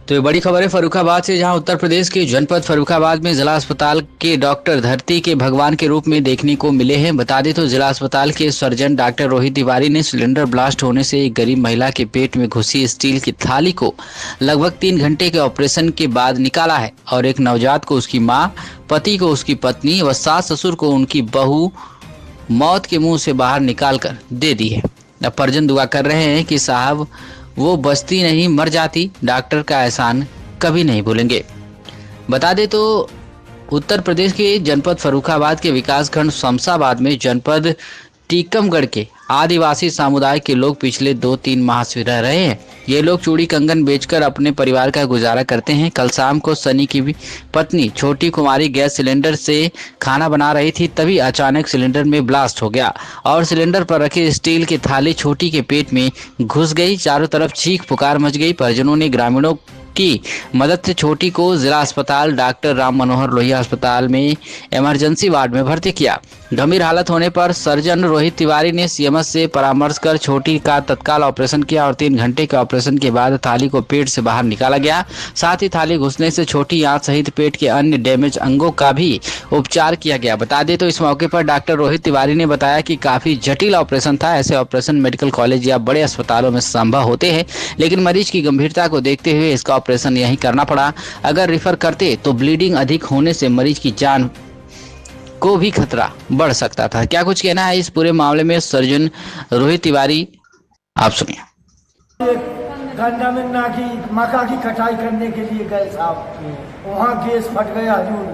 तो ये बड़ी खबर है फर्रुखाबाद से, जहां उत्तर प्रदेश के जनपद फर्रुखाबाद में जिला अस्पताल के डॉक्टर धरती के भगवान के रूप में देखने को मिले हैं। बता दें तो जिला अस्पताल के सर्जन डॉक्टर रोहित तिवारी ने सिलेंडर ब्लास्ट होने से एक गरीब महिला के पेट में घुसी स्टील की थाली को लगभग 3 घंटे के ऑपरेशन के बाद निकाला है और एक नवजात को उसकी माँ, पति को उसकी पत्नी व सास ससुर को उनकी बहू मौत के मुंह से बाहर निकाल कर दे दी है। अब परिजन दुआ कर रहे हैं कि साहब वो बचती नहीं मर जाती, डॉक्टर का एहसान कभी नहीं भूलेंगे। बता दें तो उत्तर प्रदेश के जनपद फर्रुखाबाद के विकासखंड शमशाबाद में जनपद टीकमगढ़ के आदिवासी समुदाय के लोग पिछले 2-3 माह से रह रहे हैं। ये लोग चूड़ी कंगन बेचकर अपने परिवार का गुजारा करते हैं। कल शाम को सनी की पत्नी छोटी कुमारी गैस सिलेंडर से खाना बना रही थी, तभी अचानक सिलेंडर में ब्लास्ट हो गया और सिलेंडर पर रखे स्टील की थाली छोटी के पेट में घुस गई। चारों तरफ चीख पुकार मच गई। परिजनों ने ग्रामीणों की मदद से छोटी को जिला अस्पताल डॉक्टर राम मनोहर लोहिया अस्पताल में इमरजेंसी वार्ड में भर्ती किया। गंभीर हालत होने पर सर्जन रोहित तिवारी ने सीएमएस से परामर्श कर छोटी का तत्काल ऑपरेशन किया और 3 घंटे के ऑपरेशन के बाद थाली को पेट से बाहर निकाला गया। साथ ही थाली घुसने से छोटी आंत सहित पेट के अन्य डैमेज अंगों का भी उपचार किया गया। बता दें तो इस मौके पर डॉक्टर रोहित तिवारी ने बताया कि काफी जटिल ऑपरेशन था। ऐसे ऑपरेशन मेडिकल कॉलेज या बड़े अस्पतालों में संभव होते हैं, लेकिन मरीज की गंभीरता को देखते हुए इसका ऑपरेशन यहीं करना पड़ा। अगर रिफर करते तो ब्लीडिंग अधिक होने से मरीज की जान को भी खतरा बढ़ सकता था। क्या कुछ कहना है इस पूरे मामले में सर्जन रोहित तिवारी, आप सुनिए। गंजा में ना की मक्का की कटाई करने के लिए गए साहब, वहाँ गैस फट गया हजूर,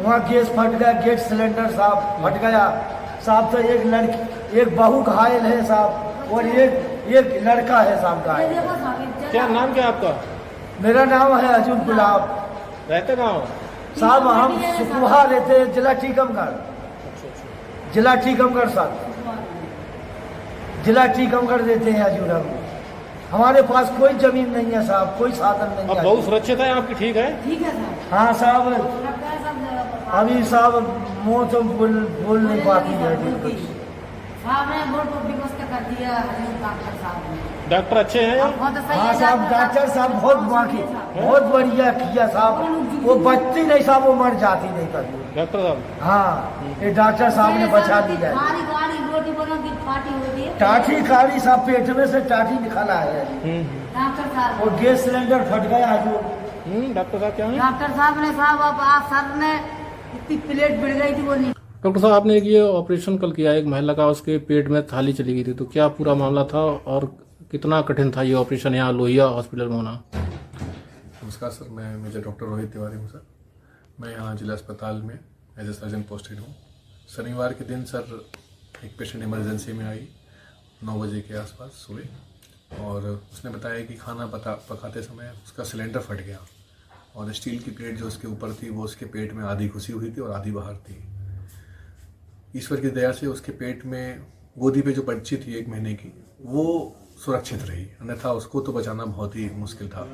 वहाँ गैस फट गया, गैस सिलेंडर साहब फट गया साहब। तो एक लड़की, एक बहू घायल है साहब और एक लड़का है साहब घायल। क्या नाम क्या आपका? मेरा नाम है अर्जुन गुलाब। रहते गाँव साहब हम सुकुहा रहते हैं, जिला टीकमगढ़, जिला टीकमगढ़ साहब, जिला टीकमगढ़ रहते हैं हजूर। हम हमारे पास कोई जमीन नहीं है साहब, कोई साधन नहीं है। अब बहुत सुरक्षित है आपकी? ठीक है, ठीक है साहब। हाँ साहब, अभी साहब मुँह तो बोल नहीं पाती है। साहब ने बहुत व्यवस्था कर दिया डॉक्टर साहब ने। डॉक्टर अच्छे हैं? हाँ साहब, डॉक्टर साहब बहुत बढ़िया किया साहब। वो बचती नहीं साहब, वो मर जाती नहीं कभी डॉक्टर साहब। हाँ, ये डॉक्टर साहब ने बचा दिया। टाठी काड़ी साहब, पेट में से टाठी निकाला है डॉक्टर साहब। और गैस सिलेंडर फट गया जो। डॉक्टर साहब क्या है? डॉक्टर साहब ने साहब अब सर ने इतनी प्लेट बढ़ गई थी वो नहीं। डॉक्टर साहब, आपने एक ये ऑपरेशन कल किया, एक महिला का उसके पेट में थाली चली गई थी, तो क्या पूरा मामला था और कितना कठिन था ये ऑपरेशन यहाँ लोहिया हॉस्पिटल में होना? नमस्कार सर, मैं मेजर डॉक्टर रोहित तिवारी हूँ सर। मैं यहाँ जिला अस्पताल में एज ए सर्जन पोस्टेड हूँ। शनिवार के दिन सर एक पेशेंट इमरजेंसी में आई 9 बजे के आसपास सुबह, और उसने बताया कि खाना पकाते समय उसका सिलेंडर फट गया और स्टील की प्लेट जो उसके ऊपर थी वो उसके पेट में आधी घुसी हुई थी और आधी बाहर थी। ईश्वर की दया से उसके पेट में गोदी पे जो बच्ची थी 1 महीने की, वो सुरक्षित रही, अन्यथा उसको तो बचाना बहुत ही मुश्किल था।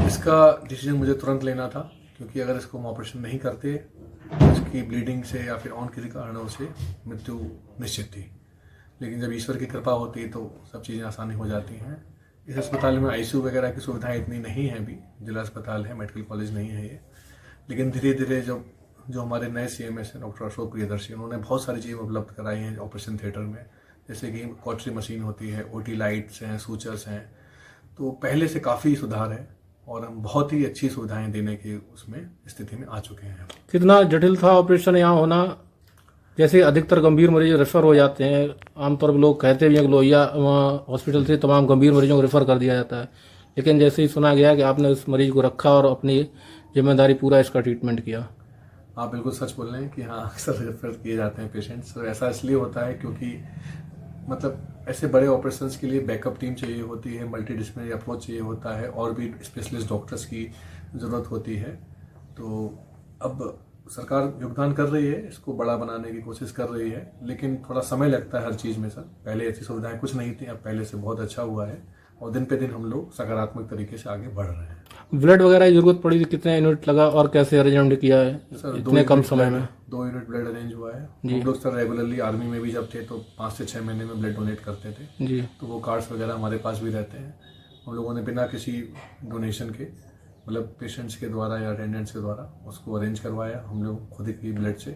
इसका डिसीजन मुझे तुरंत लेना था, क्योंकि अगर इसको हम ऑपरेशन नहीं करते तो उसकी ब्लीडिंग से या फिर और किसी कारणों से मृत्यु निश्चित थी। लेकिन जब ईश्वर की कृपा होती है तो सब चीज़ें आसानी हो जाती हैं। इस अस्पताल में आईसीयू वगैरह की सुविधाएं इतनी नहीं हैं, अभी जिला अस्पताल है, मेडिकल कॉलेज नहीं है ये। लेकिन धीरे धीरे जो हमारे नए सीएमएस हैं डॉक्टर अशोक प्रियदर्शी, उन्होंने बहुत सारी चीज़ें उपलब्ध कराई हैं ऑपरेशन थिएटर में, जैसे कि कॉटरी मशीन होती है, ओटी लाइट्स हैं, सूचर्स हैं। तो पहले से काफ़ी सुधार है और हम बहुत ही अच्छी सुविधाएं देने की उसमें स्थिति में आ चुके हैं। कितना जटिल था ऑपरेशन यहाँ होना? जैसे अधिकतर गंभीर मरीज रेफर हो जाते हैं, आमतौर पर लोग कहते भी हैं कि लोहिया हॉस्पिटल से तमाम गंभीर मरीजों को रेफर कर दिया जाता है, लेकिन जैसे ही सुना गया कि आपने उस मरीज को रखा और अपनी जिम्मेदारी पूरा इसका ट्रीटमेंट किया। आप बिल्कुल सच बोल रहे हैं कि हाँ, अक्सर रेफर किए जाते हैं पेशेंट्स। ऐसा इसलिए होता है क्योंकि मतलब ऐसे बड़े ऑपरेशंस के लिए बैकअप टीम चाहिए होती है, मल्टी डिसिप्लिनरी अप्रोच चाहिए होता है और भी स्पेशलिस्ट डॉक्टर्स की ज़रूरत होती है। तो अब सरकार योगदान कर रही है, इसको बड़ा बनाने की कोशिश कर रही है, लेकिन थोड़ा समय लगता है हर चीज़ में सर। पहले ऐसी सुविधाएं कुछ नहीं थी, अब पहले से बहुत अच्छा हुआ है और दिन पे दिन हम लोग सकारात्मक तरीके से आगे बढ़ रहे हैं। ब्लड वगैरह की जरूरत पड़ी थी, कितने यूनिट लगा और कैसे अरेंजमेंट किया है सर? इतने कम समय में 2 यूनिट ब्लड अरेंज हुआ है। हम लोग सर रेगुलरली आर्मी में भी जब थे तो 5 से 6 महीने में ब्लड डोनेट करते थे जी। तो वो कार्ड्स वगैरह हमारे पास भी रहते हैं हम लोगों ने बिना किसी डोनेशन के, मतलब पेशेंट्स के द्वारा या अटेंडेंट्स के द्वारा उसको अरेंज करवाया हम लोग खुद की ब्लड से,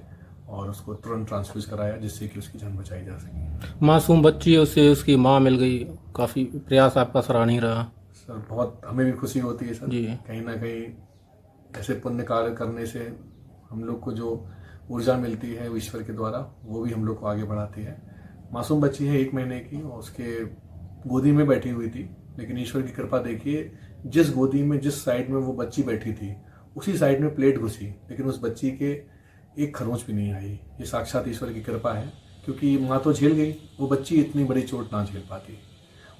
और उसको तुरंत ट्रांसफ्यूज कराया जिससे कि उसकी जान बचाई जा सके। मासूम बच्ची है, उससे उसकी माँ मिल गई, काफ़ी प्रयास आपका सराहनीय रहा। सर बहुत हमें भी खुशी होती है सर, जी। कहीं ना कहीं ऐसे पुण्य कार्य करने से हम लोग को जो ऊर्जा मिलती है ईश्वर के द्वारा, वो भी हम लोग को आगे बढ़ाती है। मासूम बच्ची है 1 महीने की, और उसके गोदी में बैठी हुई थी, लेकिन ईश्वर की कृपा देखिए, जिस गोदी में जिस साइड में वो बच्ची बैठी थी उसी साइड में प्लेट घुसी, लेकिन उस बच्ची के एक खरोंच भी नहीं आई। ये साक्षात ईश्वर की कृपा है, क्योंकि माँ तो झेल गई, वो बच्ची इतनी बड़ी चोट ना झेल पाती।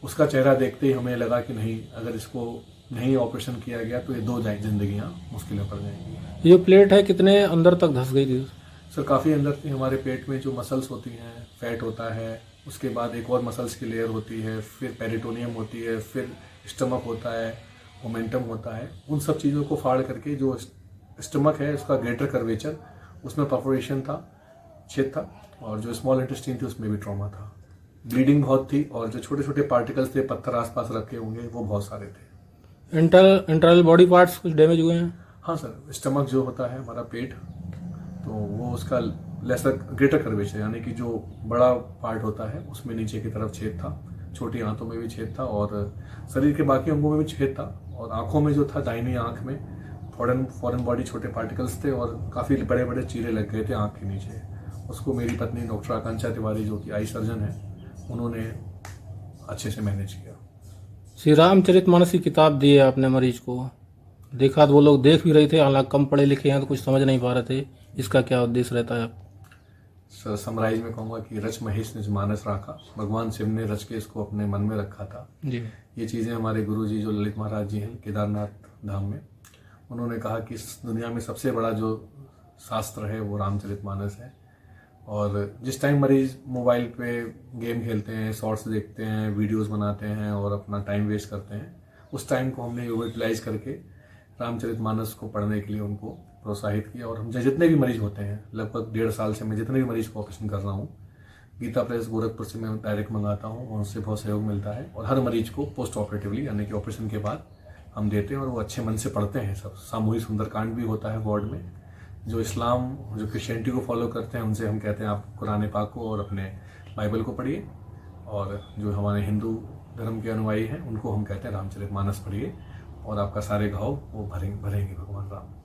उसका चेहरा देखते ही हमें लगा कि नहीं, अगर इसको नहीं ऑपरेशन किया गया तो ये 2 जिंदगियां मुश्किल में पड़ जाएंगी। ये जो प्लेट है कितने अंदर तक धंस गई थी? सर काफ़ी अंदर थी। हमारे पेट में जो मसल्स होती हैं, फैट होता है, उसके बाद एक और मसल्स की लेयर होती है, फिर पेरिटोनियम होती है, फिर स्टमक होता है, मोमेंटम होता है। उन सब चीज़ों को फाड़ करके जो स्टमक है उसका ग्रेटर कर्वेचर, उसमें परफोरेशन था, छेद था, और जो स्मॉल इंटेस्टाइन थी उसमें भी ट्रॉमा था। ब्लीडिंग बहुत थी, और जो छोटे छोटे पार्टिकल्स थे, पत्थर आसपास रखे होंगे, वो बहुत सारे थे। इंटरनल बॉडी पार्ट्स कुछ डैमेज हुए हैं? हाँ सर, स्टमक जो होता है हमारा पेट, तो वो उसका लेसर ग्रेटर कर्वेचर, यानी कि जो बड़ा पार्ट होता है उसमें नीचे की तरफ छेद था, छोटी आंतों में भी छेद था, और शरीर के बाकी अंगों में भी छेद था, और आंखों में जो था, दाहिनी आंख में फॉरेन बॉडी छोटे पार्टिकल्स थे, और काफ़ी बड़े बड़े चीरे लग गए थे आंख के नीचे। उसको मेरी पत्नी डॉक्टर आकांक्षा तिवारी, जो कि आई सर्जन है, उन्होंने अच्छे से मैनेज किया। श्री रामचरितमानस की किताब दी है आपने मरीज को, देखा तो वो लोग देख भी रहे थे, हालांकि कम पढ़े लिखे हैं तो कुछ समझ नहीं पा रहे थे, इसका क्या उद्देश्य रहता है? सर समराइज में कहूँगा कि रच महेश निज मानस राखा, भगवान शिव ने रच के इसको अपने मन में रखा था। जी। ये चीज़ें हमारे गुरु जी जो ललित महाराज जी हैं केदारनाथ धाम में, उन्होंने कहा कि इस दुनिया में सबसे बड़ा जो शास्त्र है वो रामचरितमानस है। और जिस टाइम मरीज मोबाइल पे गेम खेलते हैं, शॉर्ट्स देखते हैं, वीडियोस बनाते हैं और अपना टाइम वेस्ट करते हैं, उस टाइम को हमने यूटिलाइज करके रामचरितमानस को पढ़ने के लिए उनको प्रोत्साहित किया। और हम जितने भी मरीज होते हैं, लगभग 1.5 साल से मैं जितने भी मरीज को ऑपरेशन कर रहा हूँ, गीता प्रेस गोरखपुर से मैं डायरेक्ट मंगाता हूँ, और उनसे बहुत सहयोग मिलता है। और हर मरीज को पोस्ट ऑपरेटिवली, यानी कि ऑपरेशन के बाद हम देते हैं, और वो अच्छे मन से पढ़ते हैं। सब सामूहिक सुंदरकांड भी होता है वार्ड में। जो इस्लाम, जो क्रिश्चियनिटी को फॉलो करते हैं, उनसे हम कहते हैं आप कुरान पाक को और अपने बाइबल को पढ़िए, और जो हमारे हिंदू धर्म के अनुयायी हैं उनको हम कहते हैं रामचरितमानस पढ़िए, और आपका सारे घाव वो भरेंगे भगवान राम।